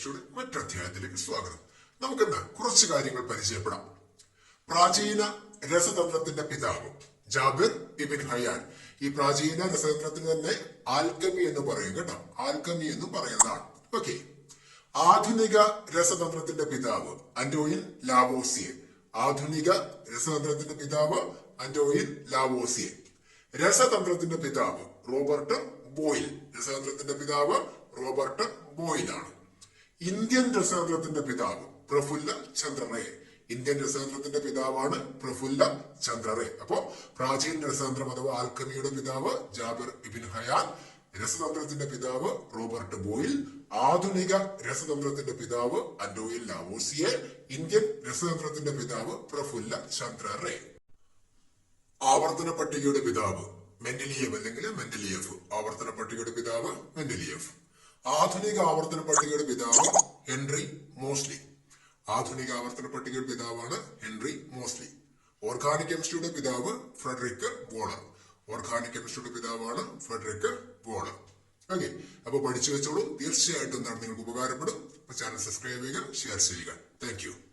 കെമിസ്ട്രിയുടെ മറ്റൊധ്യായത്തിലേക്ക് സ്വാഗതം. നമുക്കിന്ന് കുറച്ച് കാര്യങ്ങൾ പരിചയപ്പെടാം. പ്രാചീന രസതന്ത്രത്തിന്റെ പിതാവ് ജാബിർ ഇബിൻ ഹയാൻ. ഈ പ്രാചീന രസതന്ത്രത്തിന് തന്നെ ആൽക്കമി എന്ന് പറയും കേട്ടോ. ആൽക്കമി എന്ന് പറയുന്നതാണ്. ഓക്കെ. ആധുനിക രസതന്ത്രത്തിന്റെ പിതാവ് അന്റോയിൻ ലാവോസിയെ. ആധുനിക രസതന്ത്രത്തിന്റെ പിതാവ് അന്റോയിൻ ലാവോസിയെ. രസതന്ത്രത്തിന്റെ പിതാവ് റോബർട്ട് ബോയിൽ. രസതന്ത്രത്തിന്റെ പിതാവ് റോബർട്ട് ബോയിലാണ്. ഇന്ത്യൻ രസതന്ത്രത്തിന്റെ പിതാവ് പ്രഫുല്ല ചന്ദ്ര റേ. ഇന്ത്യൻ രസതന്ത്രത്തിന്റെ പിതാവാണ് പ്രഫുല്ല ചന്ദ്ര റേ. അപ്പോ പ്രാചീന രസതന്ത്രം അഥവാ ആൽക്കമിയുടെ പിതാവ് ജാബിർ ഇബിൻ ഹയാൻ, രസതന്ത്രത്തിന്റെ പിതാവ് റോബർട്ട് ബോയിൽ, ആധുനിക രസതന്ത്രത്തിന്റെ പിതാവ് അന്റോയിൻ ലാവോസിയെ, ഇന്ത്യൻ രസതന്ത്രത്തിന്റെ പിതാവ് പ്രഫുല്ല ചന്ദ്ര റേ. ആവർത്തന പട്ടികയുടെ പിതാവ് മെൻഡലിയേവ് അല്ലെങ്കിൽ മെൻഡലിയേഫ്. ആവർത്തന പട്ടികയുടെ പിതാവ് മെൻഡലിയേഫ്. ആധുനിക ആവർത്തന പട്ടികയുടെ പിതാവ് ഹെൻറി മോസ്ലി. ആധുനിക ആവർത്തന പട്ടികയുടെ പിതാവാണ് ഹെൻറി മോസ്ലി. ഓർഗാനിക് കെമിസ്ട്രിയുടെ പിതാവ് ഫ്രെഡറിക് വോളർ. ഓർഗാനിക് കെമിസ്ട്രിയുടെ പിതാവാണ് ഫ്രെഡറിക് വോളർ. ഓക്കെ. അപ്പൊ പഠിച്ചു വെച്ചോളൂ. തീർച്ചയായിട്ടും എന്താണ് നിങ്ങൾക്ക് ഉപകാരപ്പെടും. ചാനൽ സബ്സ്ക്രൈബ് ചെയ്യുക, ഷെയർ ചെയ്യുക. താങ്ക്